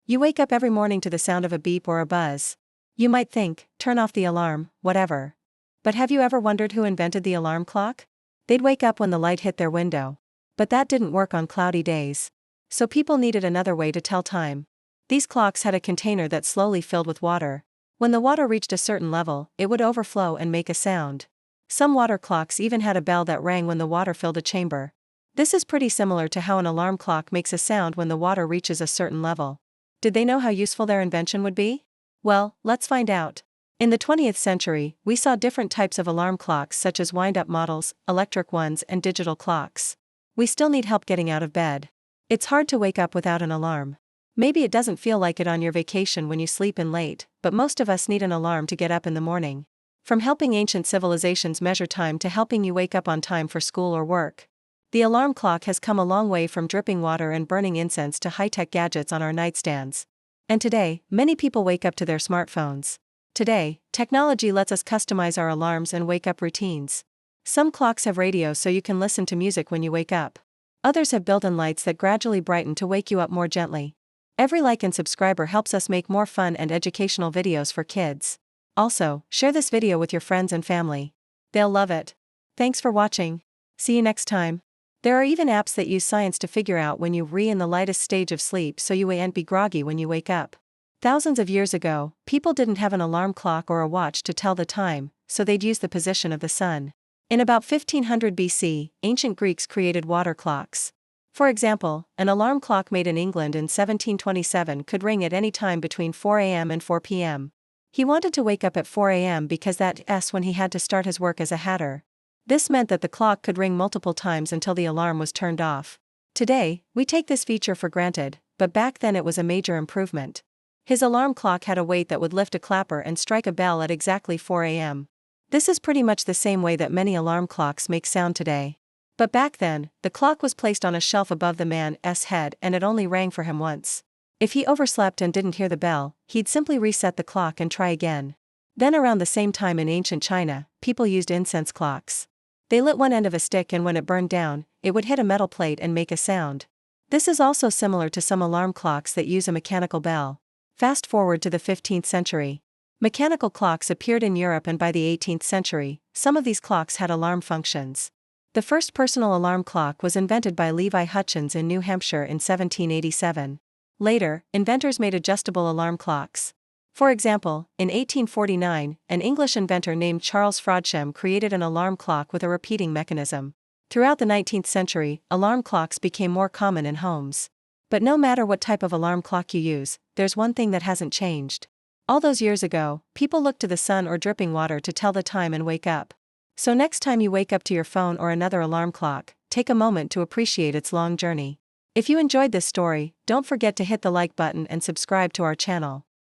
You wake up every morning to the sound of a beep or a buzz. You might think, turn off the alarm, whatever. But have you ever wondered who invented the alarm clock? They'd wake up when the light hit their window. But that didn't work on cloudy days. So people needed another way to tell time. These clocks had a container that slowly filled with water. When the water reached a certain level, it would overflow and make a sound. Some water clocks even had a bell that rang when the water filled a chamber. This is pretty similar to how an alarm clock makes a sound when the water reaches a certain level. Did they know how useful their invention would be? Well, let's find out. In the 20th century, we saw different types of alarm clocks such as wind-up models, electric ones, and digital clocks. We still need help getting out of bed. It's hard to wake up without an alarm. Maybe it doesn't feel like it on your vacation when you sleep in late, but most of us need an alarm to get up in the morning. From helping ancient civilizations measure time to helping you wake up on time for school or work. The alarm clock has come a long way from dripping water and burning incense to high-tech gadgets on our nightstands. And today, many people wake up to their smartphones. Today, technology lets us customize our alarms and wake-up routines. Some clocks have radio so you can listen to music when you wake up. Others have built-in lights that gradually brighten to wake you up more gently. Every like and subscriber helps us make more fun and educational videos for kids. Also, share this video with your friends and family. They'll love it. Thanks for watching. See you next time. There are even apps that use science to figure out when you're in the lightest stage of sleep so you won't be groggy when you wake up. Thousands of years ago, people didn't have an alarm clock or a watch to tell the time, so they'd use the position of the sun. In about 1500 BC, ancient Greeks created water clocks. For example, an alarm clock made in England in 1727 could ring at any time between 4 a.m. and 4 p.m. He wanted to wake up at 4 a.m. because that's when he had to start his work as a hatter. This meant that the clock could ring multiple times until the alarm was turned off. Today, we take this feature for granted, but back then it was a major improvement. His alarm clock had a weight that would lift a clapper and strike a bell at exactly 4 a.m. This is pretty much the same way that many alarm clocks make sound today. But back then, the clock was placed on a shelf above the man's head and it only rang for him once. If he overslept and didn't hear the bell, he'd simply reset the clock and try again. Then around the same time in ancient China, people used incense clocks. They lit one end of a stick and when it burned down, it would hit a metal plate and make a sound. This is also similar to some alarm clocks that use a mechanical bell. Fast forward to the 15th century. Mechanical clocks appeared in Europe and by the 18th century, some of these clocks had alarm functions. The first personal alarm clock was invented by Levi Hutchins in New Hampshire in 1787. Later, inventors made adjustable alarm clocks. For example, in 1849, an English inventor named Charles Frodsham created an alarm clock with a repeating mechanism. Throughout the 19th century, alarm clocks became more common in homes. But no matter what type of alarm clock you use, there's one thing that hasn't changed. All those years ago, people looked to the sun or dripping water to tell the time and wake up. So next time you wake up to your phone or another alarm clock, take a moment to appreciate its long journey. If you enjoyed this story, don't forget to hit the like button and subscribe to our channel.